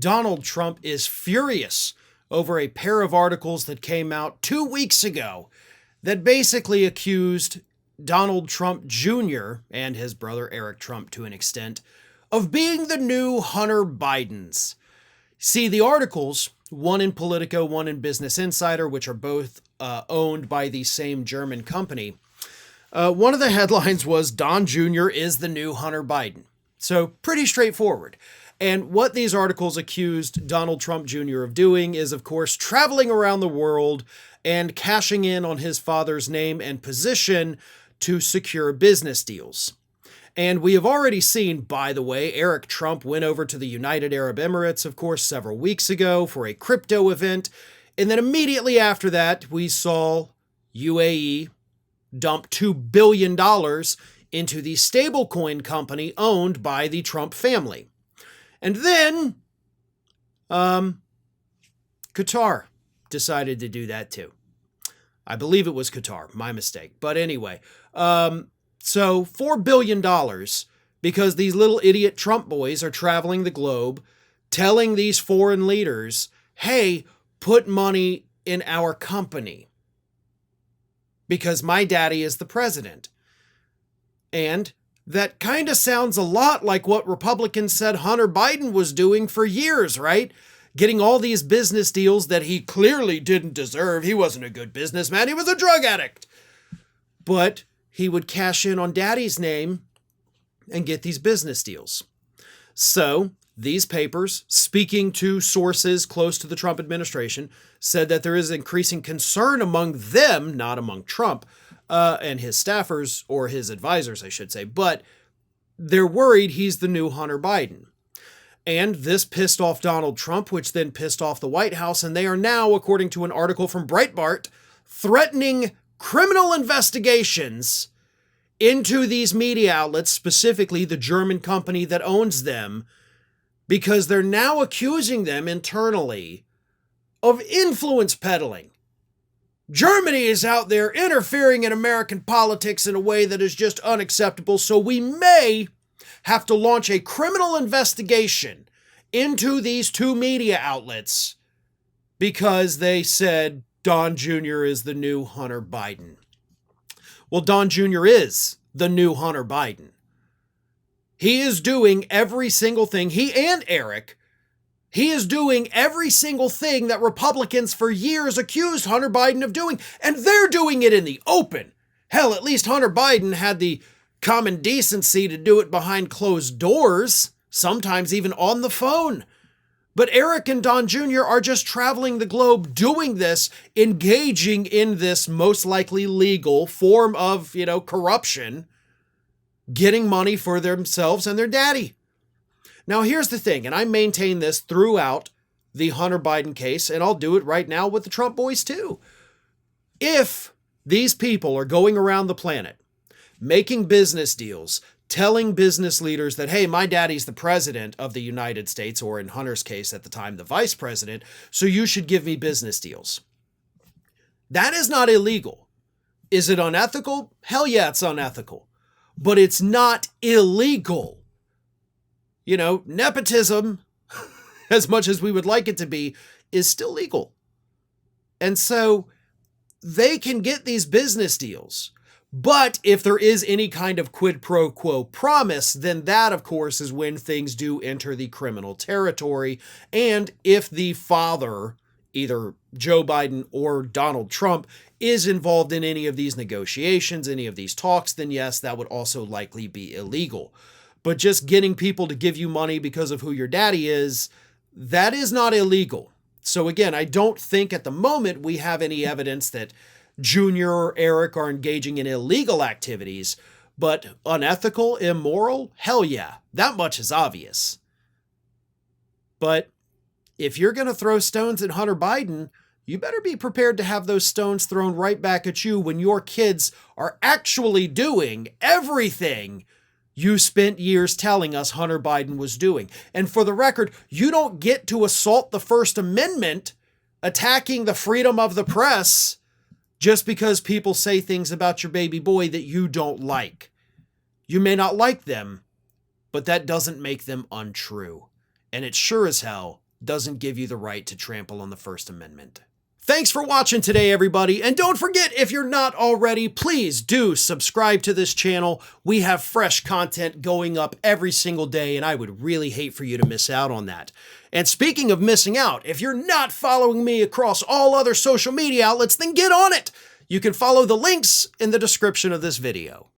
Donald Trump is furious over a pair of articles that came out 2 weeks ago that basically accused Donald Trump Jr. and his brother Eric Trump to an extent of being the new Hunter Bidens. See, the articles, one in Politico, one in Business Insider, which are both owned by the same German company, one of the headlines was Don Jr. is the new Hunter Biden. So pretty straightforward. And what these articles accused Donald Trump Jr. of doing is, of course, traveling around the world and cashing in on his father's name and position to secure business deals. And we have already seen, by the way, Eric Trump went over to the United Arab Emirates, of course, several weeks ago for a crypto event. And then immediately after that, we saw UAE dump $2 billion into the stablecoin company owned by the Trump family. And then, Qatar decided to do that too. I believe it was Qatar, my mistake. But anyway, so $4 billion because these little idiot Trump boys are traveling the globe, telling these foreign leaders, hey, put money in our company because my daddy is the president. And that kind of sounds a lot like what Republicans said Hunter Biden was doing for years, right? Getting all these business deals that he clearly didn't deserve. He wasn't a good businessman. He was a drug addict. But he would cash in on daddy's name and get these business deals. So these papers, speaking to sources close to the Trump administration, said that there is increasing concern among them, not among Trump, and his staffers, or his advisors, I should say, but they're worried he's the new Hunter Biden. And this pissed off Donald Trump, which then pissed off the White House, and they are now, according to an article from Breitbart, threatening criminal investigations into these media outlets, specifically the German company that owns them, because they're now accusing them internally of influence peddling. Germany is out there interfering in American politics in a way that is just unacceptable, so we may have to launch a criminal investigation into these two media outlets because they said Don Jr. is the new Hunter Biden. Well, Don Jr. is the new Hunter Biden. He is doing every single thing, he and Eric, he is doing every single thing that Republicans for years accused Hunter Biden of doing, and they're doing it in the open. Hell, at least Hunter Biden had the common decency to do it behind closed doors, sometimes even on the phone. But Eric and Don Jr. are just traveling the globe doing this, engaging in this most likely legal form of, corruption, getting money for themselves and their daddy. Now, here's the thing, and I maintain this throughout the Hunter Biden case, and I'll do it right now with the Trump boys too. If these people are going around the planet, making business deals, telling business leaders that, hey, my daddy's the president of the United States, or in Hunter's case at the time, the vice president, so you should give me business deals. That is not illegal. Is it unethical? Hell yeah, it's unethical. But it's not illegal. Nepotism, as much as we would like it to be, is still legal. And so they can get these business deals. But if there is any kind of quid pro quo promise, then that, of course, is when things do enter the criminal territory. And if the father, either Joe Biden or Donald Trump, is involved in any of these negotiations, any of these talks, then yes, that would also likely be illegal. But just getting people to give you money because of who your daddy is, that is not illegal. So again, I don't think at the moment we have any evidence that Junior or Eric are engaging in illegal activities, but unethical, immoral, hell yeah, that much is obvious. But if you're going to throw stones at Hunter Biden, you better be prepared to have those stones thrown right back at you when your kids are actually doing everything you spent years telling us Hunter Biden was doing. And for the record, you don't get to assault the First Amendment, attacking the freedom of the press, just because people say things about your baby boy that you don't like. You may not like them, but that doesn't make them untrue. And it sure as hell doesn't give you the right to trample on the First Amendment. Thanks for watching today, everybody. And don't forget, if you're not already, please do subscribe to this channel. We have fresh content going up every single day, and I would really hate for you to miss out on that. And speaking of missing out, if you're not following me across all other social media outlets, then get on it. You can follow the links in the description of this video.